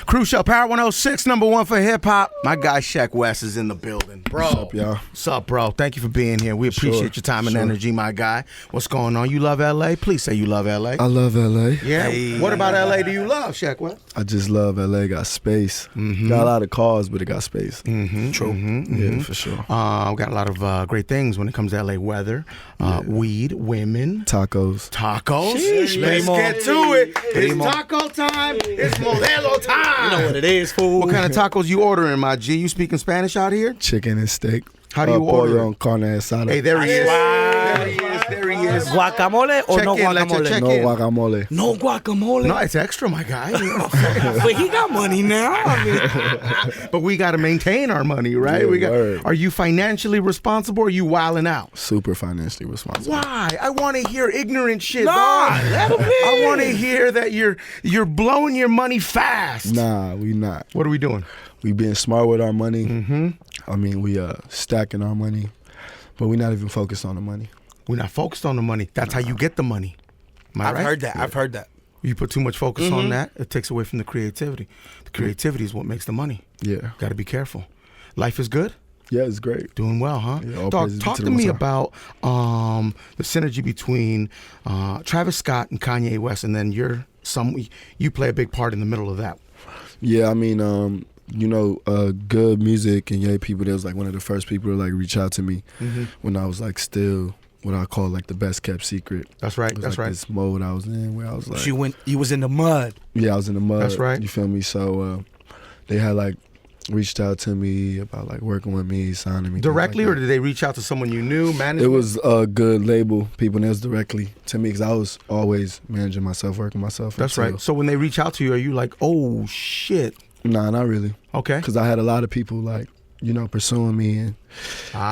Crucial Power 106, #1 for hip hop. My guy Sheck Wes is in the building. Bro. What's up, y'all? What's up, bro? Thank you for being here. We appreciate your time and energy, my guy. What's going on? You love LA? Please say you love LA. I love LA. Yeah. Hey. What about LA do you love, Sheck Wes? I just love LA. Got space. Got a lot of cars, but it got space. True. Yeah, for sure. We got a lot of great things when it comes to LA weather. Weed, women. Tacos. Tacos. Sheesh, Let's primo. get to it. It's Primo. taco time. It's Modelo time. You know what it is, fool. What kind of tacos you ordering, my G? You speaking Spanish out here? Chicken and steak. How do you order pollo it? on carne asada. Hey, there he is. Wow. There he is. There he is. Guacamole or Check no in, Leche, guacamole? check no in. guacamole. No guacamole. No, it's extra, my guy. You know what I'm saying? But he got money now. I mean, But we got to maintain our money, right? Yeah, word. Are you financially responsible or are you wilding out? Super financially responsible. Why? I want to hear ignorant shit, Nah, dog. let him be. I want to hear that you're blowing your money fast. Nah, we not. What are we doing? We being smart with our money. I mean, we stacking our money, but we not even focused on the money. We're not focused on the money. That's how you get the money. Am I I've right? heard that. I've heard that. You put too much focus on that, it takes away from the creativity. The creativity is what makes the money. Yeah. Got to be careful. Life is good? Yeah, it's great. Doing well, huh? Yeah, all Dog, praises talk to to the me Most about the synergy between Travis Scott and Kanye West, and then you play a big part in the middle of that. Yeah, I mean, good music and Ye people, they was like one of the first people to like reach out to me when I was like still what I call like the best kept secret. That's right. It was That's like right. this mode I was in where I was like, You was in the mud. yeah, I was in the mud. That's right. You feel me? So they had like reached out to me about like working with me, signing me Directly, things or like did they reach out to someone you knew? that. Management? It was a good label, people, and it was directly to me because I was always managing myself, working myself. That's until- right. So when they reach out to you, are you like, oh shit? Nah, not really. Okay. Because I had a lot of people like, pursuing me, and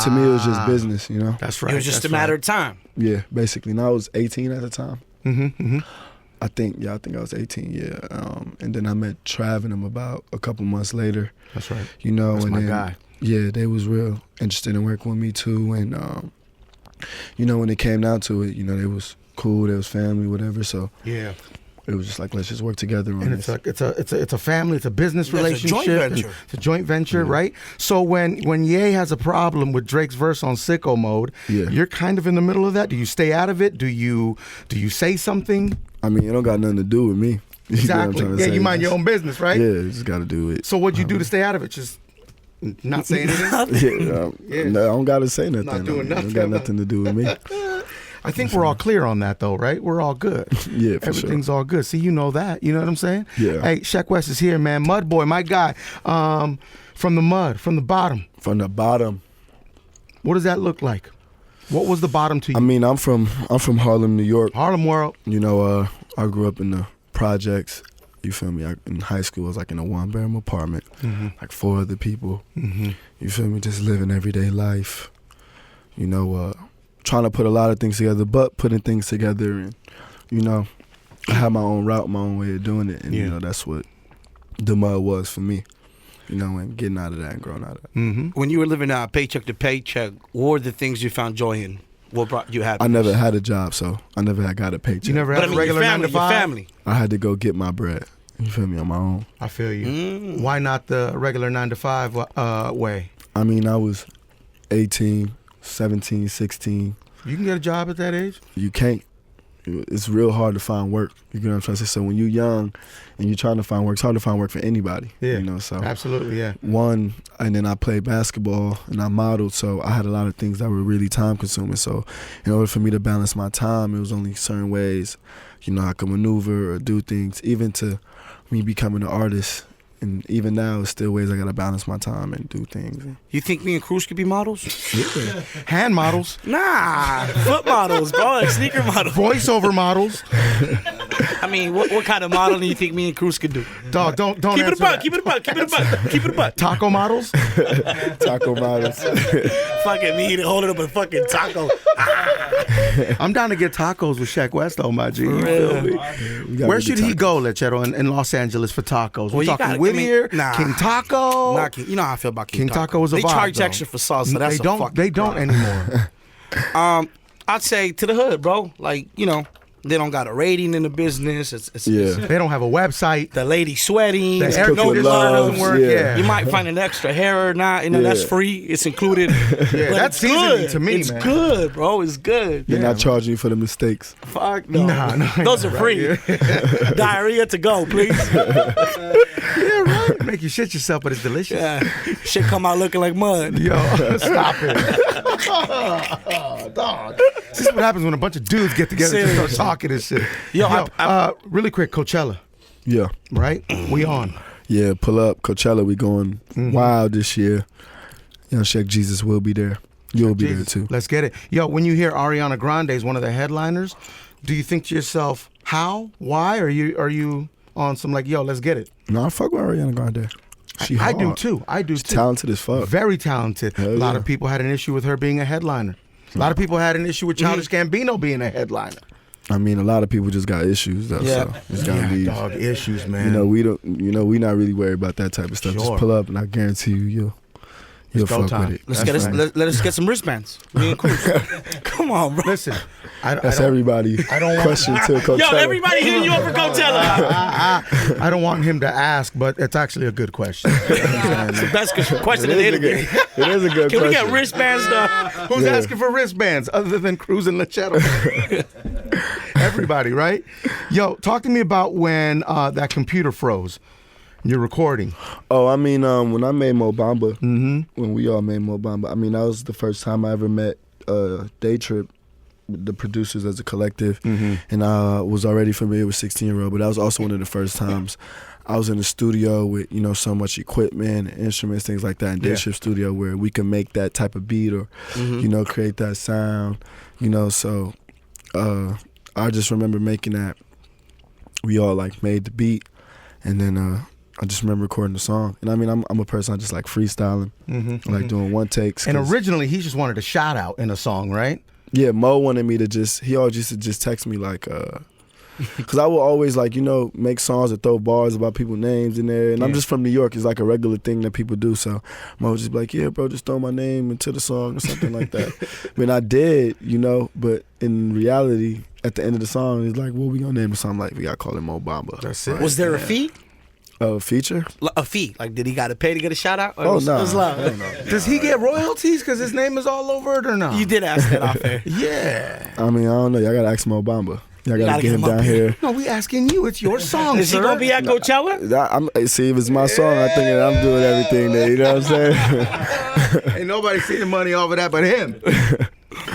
to me it was just business, That's right. It was just that's a matter right. of time. Yeah, basically. And I was 18 at the time. Mm-hmm. I think I was 18, yeah. And then I met Trav and him about a couple months later. That's right. That's That's and my then, guy. Yeah, they was real interested in working with me too. And, when it came down to it, they was cool, they was family, whatever. So Yeah. it was just like, let's just work together on And this. it's a family, it's a business Yeah, it's a relationship. joint and venture. It's a joint venture, right? So when Ye has a problem with Drake's verse on Sicko Mode, Yeah. you're kind of in the middle of that. Do you stay out of it? Do you say something? I mean, it don't got nothing to do with me. You get what I'm Exactly. trying to Yeah, say? you mind your own business, right? Yeah, it just got to do it. So what'd you do to stay out of it? Just not say anything? Yeah, no, I don't got to say nothing. Not doing It nothing. don't got nothing to do with me. I think we're all clear on that, though, right? We're all good. Yeah, for Everything's all good. See, you know that. You know what I'm saying? Yeah. Hey, Sheck Wes is here, man. Mud Boy, my guy. From the mud, from the bottom. From the bottom. What does that look like? What was the bottom to you? I mean, I'm from Harlem, New York. Harlem World. I grew up in the projects. You feel me? In high school, I was like in a one-bedroom apartment, like 4 other people. You feel me? Just living everyday life. Trying to put a lot of things together, but putting things together, and I had my own route, my own way of doing it, and that's what the mud was for me. And getting out of that and growing out of that. When you were living paycheck to paycheck, what were the things you found joy in? What brought you happiness? I never had a job, so I never had got a paycheck. You never But had I mean, a regular your 9 family, to 5? your family. I had to go get my bread. You feel me? On my own. I feel you. Why not the regular 9 to 5 way? I mean, I was 18, 17, 16. You can get a job at that age? You can't. It's real hard to find work. You know what I'm trying to say? So when you're young and you're trying to find work, it's hard to find work for anybody. Yeah. So Absolutely, yeah. and then I played basketball and I modeled, so I had a lot of things that were really time consuming. So in order for me to balance my time, it was only certain ways, I could maneuver or do things, even to me becoming an artist. And even now, it's still ways I gotta balance my time and do things. You think me and Cruz could be models? Hand models. Nah, foot models, bro, and sneaker models. Voiceover models. I mean, what kind of modeling do you think me and Cruz could do? Dog, don't Keep it answer a buck, that. keep it a buck, keep it a buck, keep it a buck. Taco models? Taco models. Fucking me holding up a fucking taco. I'm down to get tacos with Sheck Wes, though, my G. You feel me? We gotta Where get should he tacos. go, Lechero, in Los Angeles for tacos? Well, We you talking gotta- Whittier, nah. King Taco? Nah, you know how I feel about King Taco is a They vibe, charge though. extra for sauce, so that's they don't. a fucking They don't crime. anymore. I'd say to the hood, bro. Like, They don't got a rating in the business. Yeah. They don't have a website. The lady sweating. The air cooked with conditioner love, doesn't work. yeah. Yeah. You might find an extra hair or not. You know, that's free. It's included. Yeah, But that's it's seasoning good. to me, It's man. good, bro. It's good. They're not charging you for the mistakes. Fuck no. Nah, Those are free. Diarrhea to go, please. Yeah, right. Make you shit yourself, but it's delicious. Yeah. Shit come out looking like mud. Yo, stop it. Dog. This is what happens when a bunch of dudes get together and start talking and shit. Yo, really quick, Coachella, Yeah. right? We on. Yeah, pull up. Coachella, we going wild this year. You know, Sheck Jesus will be there. You'll be there too. Let's get it. Yo, when you hear Ariana Grande is one of the headliners, do you think to yourself, how? Why? Are you on some like, yo, let's get it? No, I fuck with Ariana Grande. She I do hard. too. She's talented as fuck. Very talented. Hell A lot yeah. of people had an issue with her being a headliner. A lot of people had an issue with Childish Gambino being a headliner. I mean, a lot of people just got issues though. Yeah. So it's gotta be. Dog issues, man. You know, we don't. You know, we not really worried about that type of stuff. Sure. Just pull up, and I guarantee you'll It's go fuck time. with it. Let's That's get us. right. Let us get some wristbands. Me and Cruz. Come on, bro. Listen, I That's don't, everybody. I don't want- question to Coachella. Yo, everybody hitting you up for Coachella. I don't want him to ask, but it's actually a good question. It's the best question of the interview. It is a good Can we question. get wristbands though? Who's Yeah. asking for wristbands other than Cruz and Lachetto? Everybody, right? Yo, talk to me about when that computer froze. You're recording. Oh, I mean, when I made Mo Bamba, when we all made Mo Bamba, I mean, that was the first time I ever met Day Trip, the producers as a collective, and I was already familiar with 16-year-old, but that was also one of the first times I was in the studio with, you know, so much equipment, instruments, things like that, in Day Yeah. Trip studio where we can make that type of beat or, you know, create that sound, you know, so I just remember making that. We all, like, made the beat, and then I just remember recording the song. And I mean, I'm a person, I just like freestyling, I like doing one takes. And originally, he just wanted a shout out in a song, right? Yeah, Mo wanted me to he always used to just text me like, because I would always like, you know, make songs or throw bars about people's names in there. And I'm just from New York. It's like a regular thing that people do. So Mo would just be like, yeah, bro, just throw my name into the song or something like that. I mean, I did, you know, but in reality, at the end of the song, he's like, what we gonna name the song? I'm like, we gotta call it Mo Bamba. That's it. Was there a fee? Feature? A fee? Like, did he got to pay to get a shout out? Or Oh, it was, no. it was love? Does he get royalties because his name is all over it or not? You did ask that off air. Yeah. I mean, I don't know. Y'all gotta ask Mo Bamba. Y'all gotta Gotta get get him him up down here. No, we asking you. It's your song, Is he sir. gonna be at Coachella? See, if it's my song, I think that I'm doing everything there. You know what I'm saying? Ain't nobody seeing money off of that but him.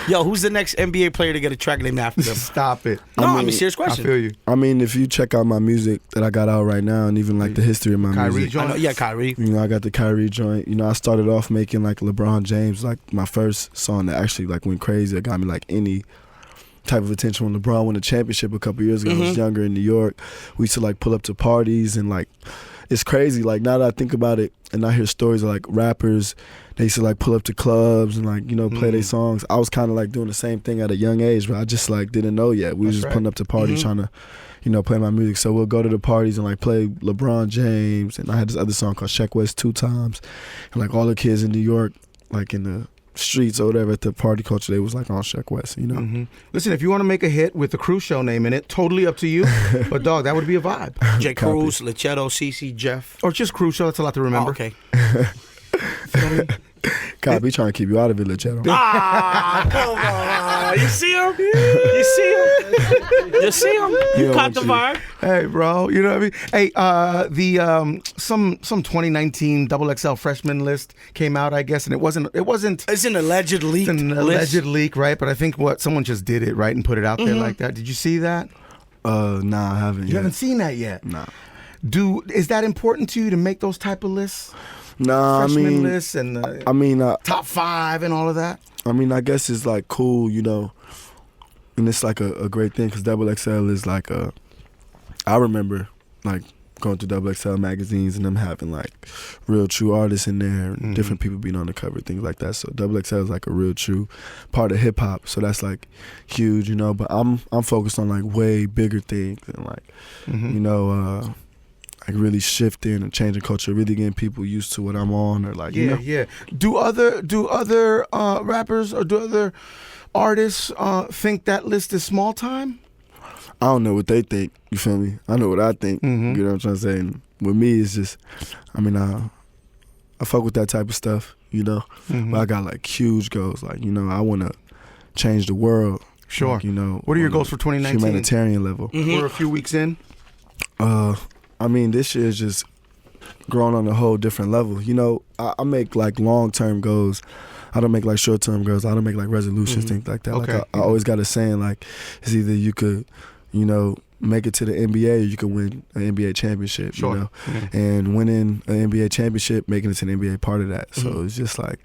Yo, who's the next NBA player to get a track named after them? Stop it. No, I I'm a mean, serious I question. feel you. I mean, if you check out my music that I got out right now, and even like the history of my Kyrie music, joint? I know, yeah, Kyrie. you know, I got the Kyrie joint. You know, I started off making like LeBron James, like my first song that actually like went crazy. It got me like any type of attention when LeBron won the championship a couple years ago. I was younger in New York. We used to like pull up to parties and like, it's crazy. Like now that I think about it and I hear stories of like rappers, they used to like pull up to clubs and like, you know, play their songs. I was kind of like doing the same thing at a young age, but I just like didn't know yet. We was just right. pulling up to parties trying to, you know, play my music. So we'll go to the parties and like play LeBron James. And I had this other song called Sheck Wes 2 Times. And like all the kids in New York, like in the streets or whatever at the party culture, they was like on Sheck Wes, you know? Listen, if you want to make a hit with the Cruise Show name in it, totally up to you. But dog, that would be a vibe. J. Cruz, Lachetto, CC, Jeff. Or just Cruise Show. That's a lot to remember. Oh, okay. God, we trying to keep you out of it, Lachetto. Ah, come on. You see him? You see him? You see him? You don't caught the want vibe. Hey, bro, you know what I mean? Hey, some 2019 XXL freshman list came out, I guess, and it wasn't. It's an alleged leak. It's an alleged leak, right? But I think someone just did it, right, and put it out there like that. Did you see that? Nah, I haven't You yet. haven't seen that yet. Nah. Is that important to you to make those type of lists? Nah, Freshman lists and top 5 and all of that. I mean, I guess it's like cool, you know, and it's like a great thing because XXL is like I remember like going through XXL magazines and them having like real true artists in there and different people being on the cover, things like that. So XXL is like a real true part of hip hop. So that's like huge, you know. But I'm focused on like way bigger things and like you know. Like really shifting and changing culture, really getting people used to what I'm on, or like you know. Yeah. Do other rappers or do other artists think that list is small time? I don't know what they think. You feel me? I know what I think. Mhm. You know what I'm trying to say? And with me, it's just, I mean, I fuck with that type of stuff, you know. Mhm. But I got like huge goals. Like, you know, I want to change the world. Sure. Like, you know. What are your on goals a for 2019? Humanitarian level. We're a few weeks in. I mean, this year is just growing on a whole different level. You know, I make like long-term goals. I don't make like short-term goals. I don't make like resolutions, things like that. Okay. Like I always got a saying, like, it's either you could, you know, make it to the NBA or you can win an NBA championship, Sure. you know. And winning an NBA championship, making it to the NBA, part of that. So it's just like,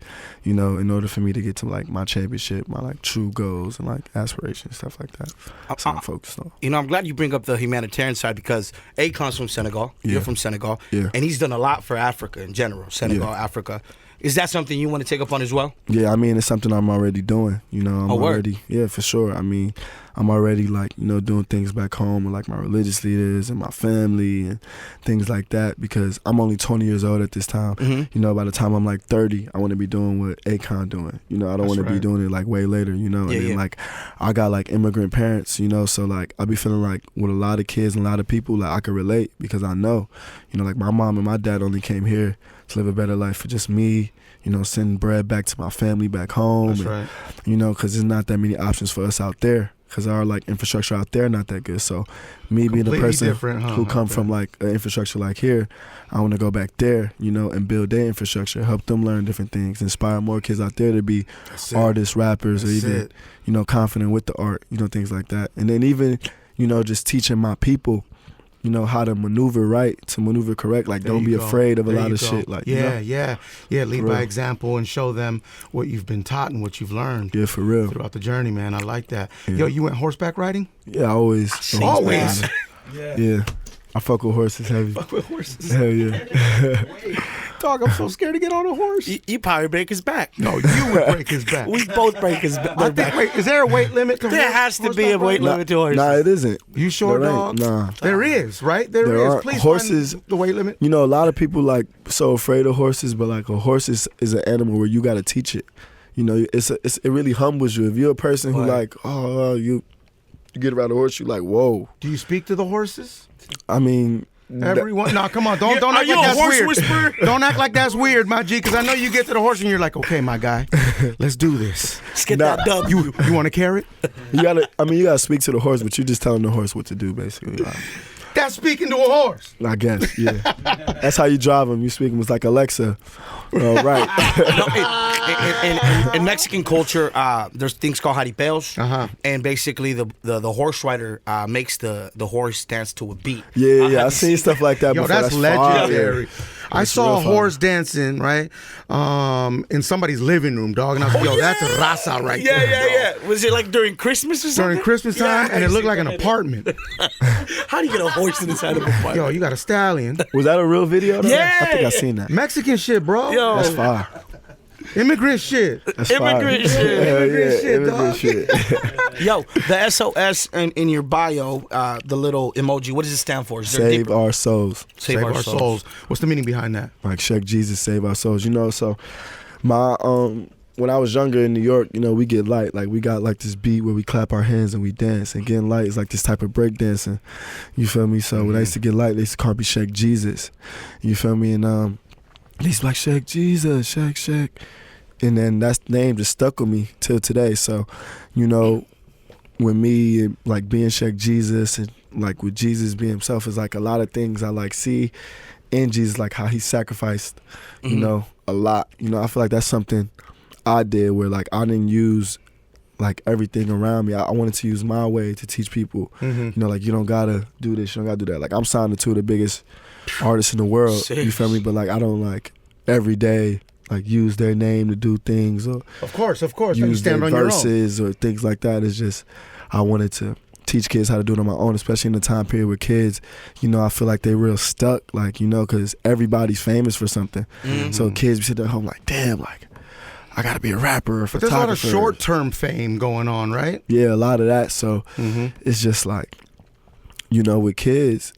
you know, in order for me to get to like my championship, my like true goals and like aspirations, stuff like that. That's what I'm focused on. You know, I'm glad you bring up the humanitarian side because Akon's from Senegal. You're from Senegal. Yeah. And he's done a lot for Africa in general, Senegal, Africa. Is that something you want to take up on as well? Yeah, I mean, it's something I'm already doing. You know, I'm already, yeah, for sure. I mean, I'm already like, you know, doing things back home with like my religious leaders and my family and things like that because I'm only 20 years old at this time. You know, by the time I'm like 30, I want to be doing what Akon doing. You know, I don't want to be doing it like way later, you know. And then like, I got like immigrant parents, you know, so like I be feeling like with a lot of kids and a lot of people, like I can relate because I know, you know, like my mom and my dad only came here to live a better life for just me, you know, sending bread back to my family back home. That's and, right. You know, because there's not that many options for us out there because our like infrastructure out there not that good. So me being the Completely person different, huh, who come out from there. like an infrastructure like here, I want to go back there, you know, and build their infrastructure, help them learn different things, inspire more kids out there to be artists, rappers, or even, you know, confident with the art, you know, things like that. And then even, you know, just teaching my people, you know, how to maneuver right, to maneuver correct. Like, don't be afraid of a lot of shit. Like, you know? Lead by example and show them what you've been taught and what you've learned. Yeah, for real. Throughout the journey, man. I like that. Yo, you went horseback riding? Yeah, I always. Always. Yeah. I fuck with horses heavy. Fuck with horses. Hell yeah. Dog, I'm so scared to get on a horse. You probably break his back. No, you would break his back. We both break his back. Wait, is there a weight limit to There has to be a weight limit to horses. Nah, it isn't. You sure, There dog? ain't. Nah. There is, right? There There is. are. Please Horses- find the weight limit. You know, a lot of people like so afraid of horses, but like a horse is an animal where you got to teach it. You know, it really humbles you. If you're a person who like, you get around a horse, you like, whoa. Do you speak to the horses? I mean, Everyone, no, come on, don't Are act you like a that's horse weird. whisperer? Don't act like that's weird, my G, because I know you get to the horse and you're like, okay, my guy, let's do this. Let's get that dub. You want a carrot? you gotta speak to the horse, but you're just telling the horse what to do, basically. Like, That's speaking to a horse. I guess, yeah. That's how you drive them. You speak them. It's like Alexa. Right. In Mexican culture, there's things called jaripeos, and basically the horse rider makes the horse dance to a beat. Yeah. I've seen stuff like that Yo, before. that's fire. legendary. I That's saw a real fire. horse dancing, right, in somebody's living room, dog, and I was like, yo, that's a raza right there. Yeah. Was it like during Christmas or something? During Christmas time, and it looked like an apartment. How do you get a horse inside of a apartment? Yo, you got a stallion. Was that a real video? Though? Yeah. I think I seen that. Mexican shit, bro. Yo. That's fire. Immigrant shit. That's Immigrant fire. shit. Hell Immigrant yeah, shit, immigrant dog. shit. Yo, the SOS in your bio, the little emoji, what does it stand for? Is there Save deeper? our souls. Save our souls. What's the meaning behind that? Like Sheck Jesus, save our souls. You know, so my when I was younger in New York, you know, we get light. Like we got like this beat where we clap our hands and we dance. And getting light is like this type of break dancing. You feel me? So when I used to get light, they used to call me Sheck Jesus. You feel me? And they used to be like Sheck Jesus, Sheck. And then that name just stuck with me till today. So, you know, with me like being Sheck Jesus and like with Jesus being himself is like a lot of things I like see in Jesus, like how he sacrificed, you know, a lot. You know, I feel like that's something I did where like I didn't use like everything around me. I wanted to use my way to teach people, you know, like you don't gotta do this, you don't gotta do that. Like I'm signed to two of the biggest artists in the world, you feel me? But like I don't like every day like use their name to do things or Of course. use their verses or things like that. It's just I wanted to teach kids how to do it on my own, especially in the time period with kids. You know, I feel like they real stuck, like, you know, because everybody's famous for something. So kids be sitting at home like, damn, like I gotta be a rapper or But there's a lot of photographer. short-term fame going on, right? Yeah, a lot of that. So it's just like, you know, with kids,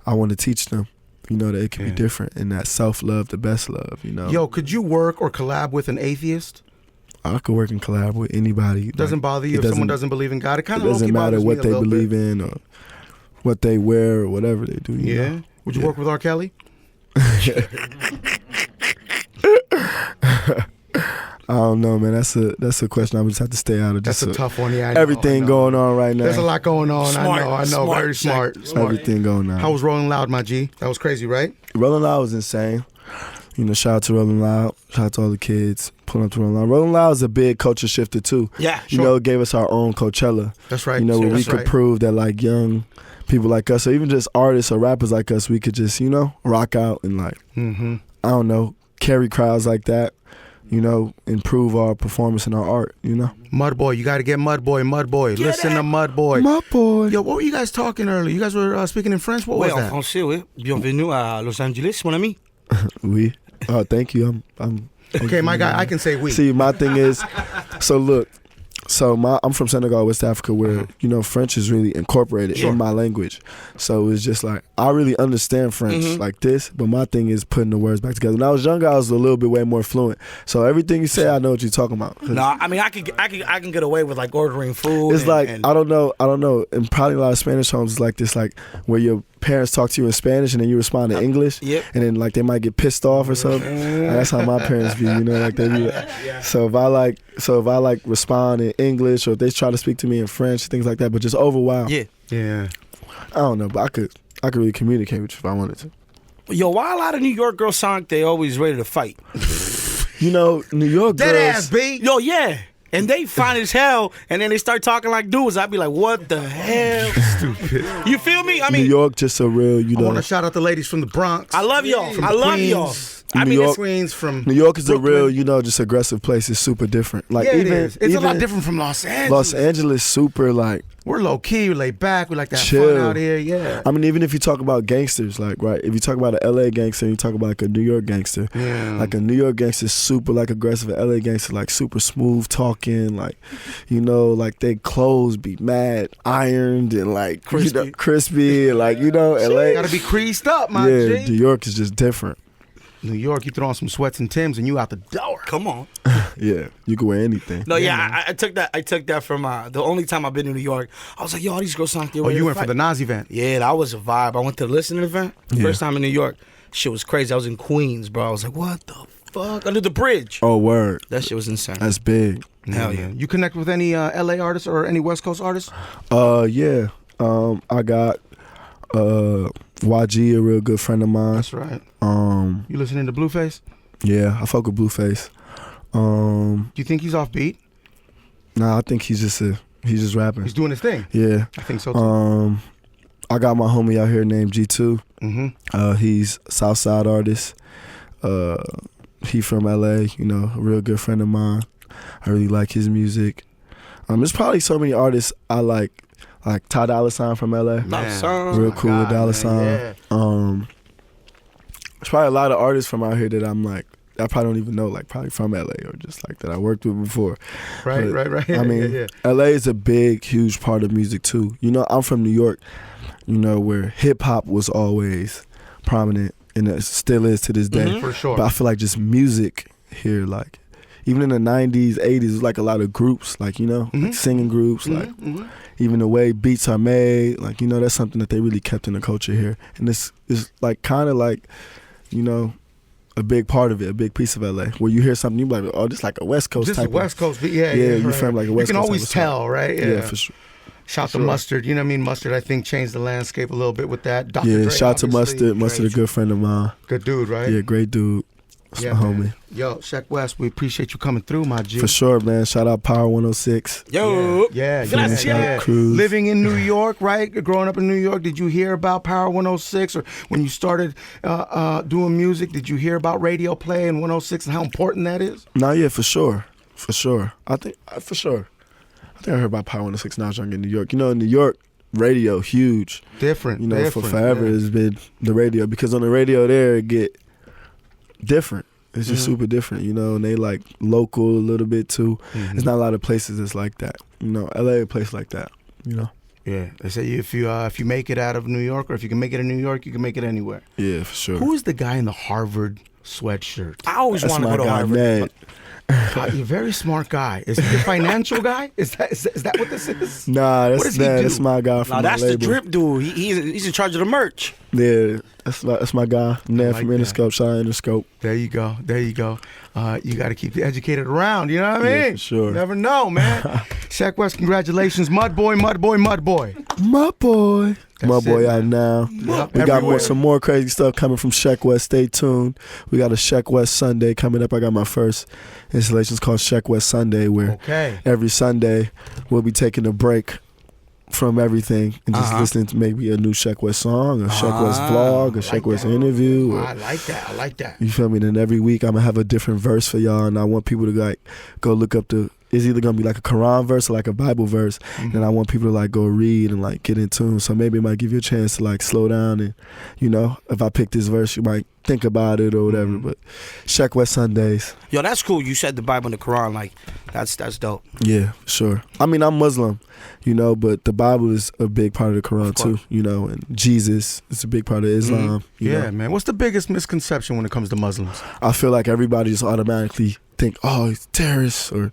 I want to teach them, you know, that it can be different and that self-love, the best love, you know. Yo, could you work or collab with an atheist? I could work and collab with anybody. Doesn't bother you if someone doesn't believe in God? It kind of doesn't matter what they believe in or what they wear or whatever they do. You know? Would you work with R. Kelly? I don't know, man. That's a question I would just have to stay out of. That's a tough one. Yeah, I know, everything going on right now. There's a lot going on. Smart, I know. smart, Very smart. Everything going on. How was Rolling Loud, my G? That was crazy, right? Rolling Loud was insane. You know, shout out to Rolling Loud. Shout out to all the kids pulling up to Rolling Loud. Rolling Loud is a big culture shifter too. Yeah, You know, it gave us our own Coachella. That's right. You know, where we could prove that like young people like us, or even just artists or rappers like us, we could just, you know, rock out and like, I don't know, carry crowds like that. You know, improve our performance and our art, you know? Mudboy, you got to get Mudboy. Listen to Mudboy. Mudboy. Yo, what were you guys talking earlier? You guys were speaking in French? What was en that? français, oui. Bienvenue à Los Angeles, mon ami. Oui. Oh, thank you. I'm Okay, my guy, I can say we. See, my thing is, so look, I'm from Senegal, West Africa, where, you know, French is really incorporated in my language. So it's just like, I really understand French like this, but my thing is putting the words back together. When I was younger, I was a little bit way more fluent. So everything you say, I know what you're talking about. No, I mean, I can get away with like ordering food. It's like, I don't know. And probably a lot of Spanish homes is like this, like where your parents talk to you in Spanish and then you respond in English. Yep. And then like they might get pissed off or something. And that's how my parents be, you know, like they be like, so if I like respond in English or if they try to speak to me in French, things like that, but just overwhelmed. Yeah. I don't know, but I could really communicate with you if I wanted to. Yo, why a lot of New York girls sound like they always ready to fight? You know, New York girls. Dead ass, B. Yo, yeah. And they fine as hell, and then they start talking like dudes. I'd be like, what the hell? Stupid. You feel me? I mean, New York just a real, you know. I want to shout out the ladies from the Bronx. I love y'all. From I love Queens. y'all. I mean, it's Queens from New York is Brooklyn. a real, you know, just aggressive place. It's super different. Like Yeah, even, it is. It's a lot even different from Los Angeles. Los Angeles, super like We're low key, we laid back, we like to have chill fun out here, yeah. I mean, even if you talk about gangsters, like, right, if you talk about a LA gangster and you talk about like a New York gangster, like a New York gangster is super like aggressive, an LA gangster like super smooth talking, like, you know, like they clothes be mad ironed and like crispy, you know, crispy and like, you know, LA Gotta be creased up, my yeah, G. New York is just different. New York, you throw on some sweats and Timbs and you out the door. Come on. Yeah, you can wear anything. No, yeah, I took that from the only time I've been to New York. I was like, yo, all these girls sound like they Oh, ready you to went for fight. the Nas event. Yeah, that was a vibe. I went to the listening event. Yeah. First time in New York. Shit was crazy. I was in Queens, bro. I was like, what the fuck? Under the bridge. Oh, word. That shit was insane. That's big. Hell yeah. You connect with any LA artists or any West Coast artists? Yeah. I got YG, a real good friend of mine. That's right. You listening to Blueface? Yeah, I fuck with Blueface. Do you think he's off beat? Nah, I think he's just rapping. He's doing his thing. Yeah. I think so too. I got my homie out here named G2. He's Southside artist. He from LA, you know, a real good friend of mine. I really like his music. There's probably so many artists I like Ty Dolla $ign from LA. Real cool with Dolla $ign. Yeah. There's probably a lot of artists from out here that I'm like, I probably don't even know, like probably from LA or just like that I worked with before. Right. I mean, LA is a big, huge part of music too. You know, I'm from New York, you know, where hip hop was always prominent and it still is to this day. For sure. But I feel like just music here, like even in the 90s, 80s, it was like a lot of groups, like, you know, like singing groups, like even the way beats are made, like, you know, that's something that they really kept in the culture here. And this is like kind of like, you know, a big part of it, a big piece of LA, where you hear something, you be like, oh, this like a West Coast This type is West Coast beat. Yeah, you right. from like a West Coast. You can type always of song. tell, right? Yeah, for sure. Shout to Mustard. You know what I mean? Mustard, I think, changed the landscape a little bit with that. Dr. Yeah, Dre, shout to obviously. Mustard. Mustard, a good friend of mine. Good dude, right? Yeah, great dude. That's Yeah, my man. homie. Yo, Sheck Wes, we appreciate you coming through, my G. For sure, man. Shout out Power 106. Yo. Yeah. Cruz. Living in New York, right? Growing up in New York, did you hear about Power 106? Or when you started doing music, did you hear about radio play and 106 and how important that is? Nah, yeah, for sure. For sure. I think I heard about Power 106 now young in New York. You know, in New York, radio, huge. Different. You know, different, for forever yeah. it's been the radio. Because on the radio there, it get different. It's just super different, you know, and they like local a little bit too. There's not a lot of places that's like that. You know, LA a place like that, you know. Yeah, they say if you make it out of New York, or if you can make it in New York, you can make it anywhere. Yeah, for sure. Who is the guy in the Harvard sweatshirt? I always That's want to my go to guy, Harvard. Ned. God, you're a very smart guy. Is he a financial guy? Is that what this is? Nah, What does he do? that's my guy from Now the that's label. the drip dude. He's in charge of the merch. Yeah, that's my guy. Ned from like that. Interscope. Shout out Interscope. There you go. You got to keep the educated around. You know what I mean? Yeah, for sure. You never know, man. Sheck Wes, congratulations, Mud Boy. My boy it, out now. Yep, We got everywhere. some more crazy stuff coming from Sheck Wes. Stay tuned. We got a Sheck Wes Sunday coming up. I got my first installation. It's called Sheck Wes Sunday, where Okay. every Sunday we'll be taking a break from everything and just listening to maybe a new Sheck Wes song, a Sheck Wes vlog, a Sheck Wes interview. I like that. You feel me? Then every week I'm gonna have a different verse for y'all, and I want people to like go look up it's either gonna be like a Quran verse or like a Bible verse, and I want people to like go read and like get in tune. So maybe it might give you a chance to like slow down and, you know, if I pick this verse, you might think about it or whatever. But Sheck Wes Sundays. Yo, that's cool. You said the Bible and the Quran. Like, that's dope. Yeah, sure. I mean, I'm Muslim, you know, but the Bible is a big part of the Quran too, you know, and Jesus is a big part of Islam. You know? Man. What's the biggest misconception when it comes to Muslims? I feel like everybody just automatically think, oh, he's terrorists, or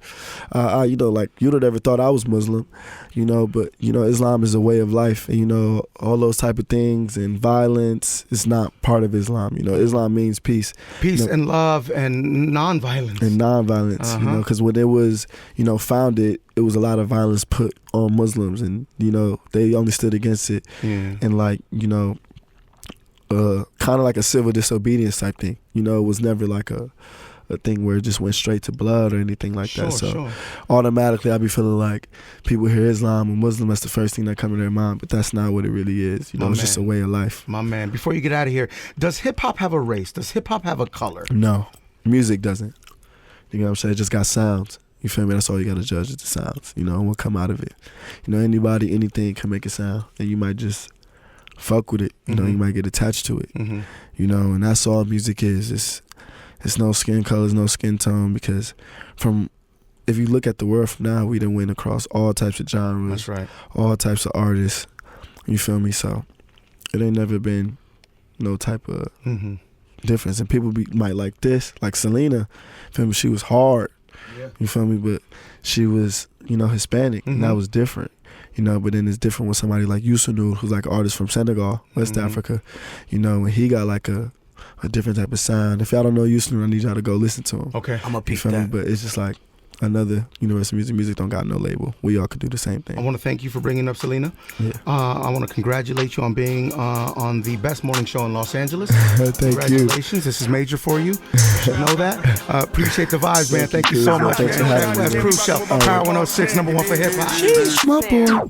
you know, like you would have never thought I was Muslim, you know, but you know, Islam is a way of life, and you know, all those type of things and violence is not part of Islam. You know, Islam means peace, you know, And love and nonviolence. and nonviolence. You know, because when it was, you know, founded, it was a lot of violence put on Muslims, and you know, they only stood against it, and like, you know, kind of like a civil disobedience type thing. You know, it was never like a thing where it just went straight to blood or anything like that. So automatically I'd be feeling like people hear Islam or Muslim, that's the first thing that comes to their mind, but that's not what it really is. You know, it's just a way of life. My man, before you get out of here, does hip hop have a race? Does hip hop have a color? No, music doesn't. You know what I'm saying? It just got sounds. You feel me? That's all you got to judge is the sounds, you know, and what come out of it. You know, anybody, anything can make a sound, and you might just fuck with it. You know, you might get attached to it. You know, and that's all music is. It's no skin colors, no skin tone, because if you look at the world from now, we done went across all types of genres. That's right. All types of artists. You feel me? So it ain't never been no type of difference. And people might like this, like Selena, feel me? She was hard. Yeah. You feel me? But she was, you know, Hispanic, and that was different. You know, but then it's different with somebody like Youssou, who's like an artist from Senegal, West Africa. You know, and he got like a different type of sound. If y'all don't know Houston, I need y'all to go listen to him. Okay. I'm gonna peep me? that. But it's just like another universal music. Music don't got no label. We all could do the same thing. I want to thank you for bringing up Selena. Yeah. I want to congratulate you on being on the best morning show in Los Angeles. Thank you. Congratulations. This is major for you. You should know that. Appreciate the vibes, man. Thank you so much. Thanks for having me, man. Crew Show. Power 106, #1 for hip hop. My boy.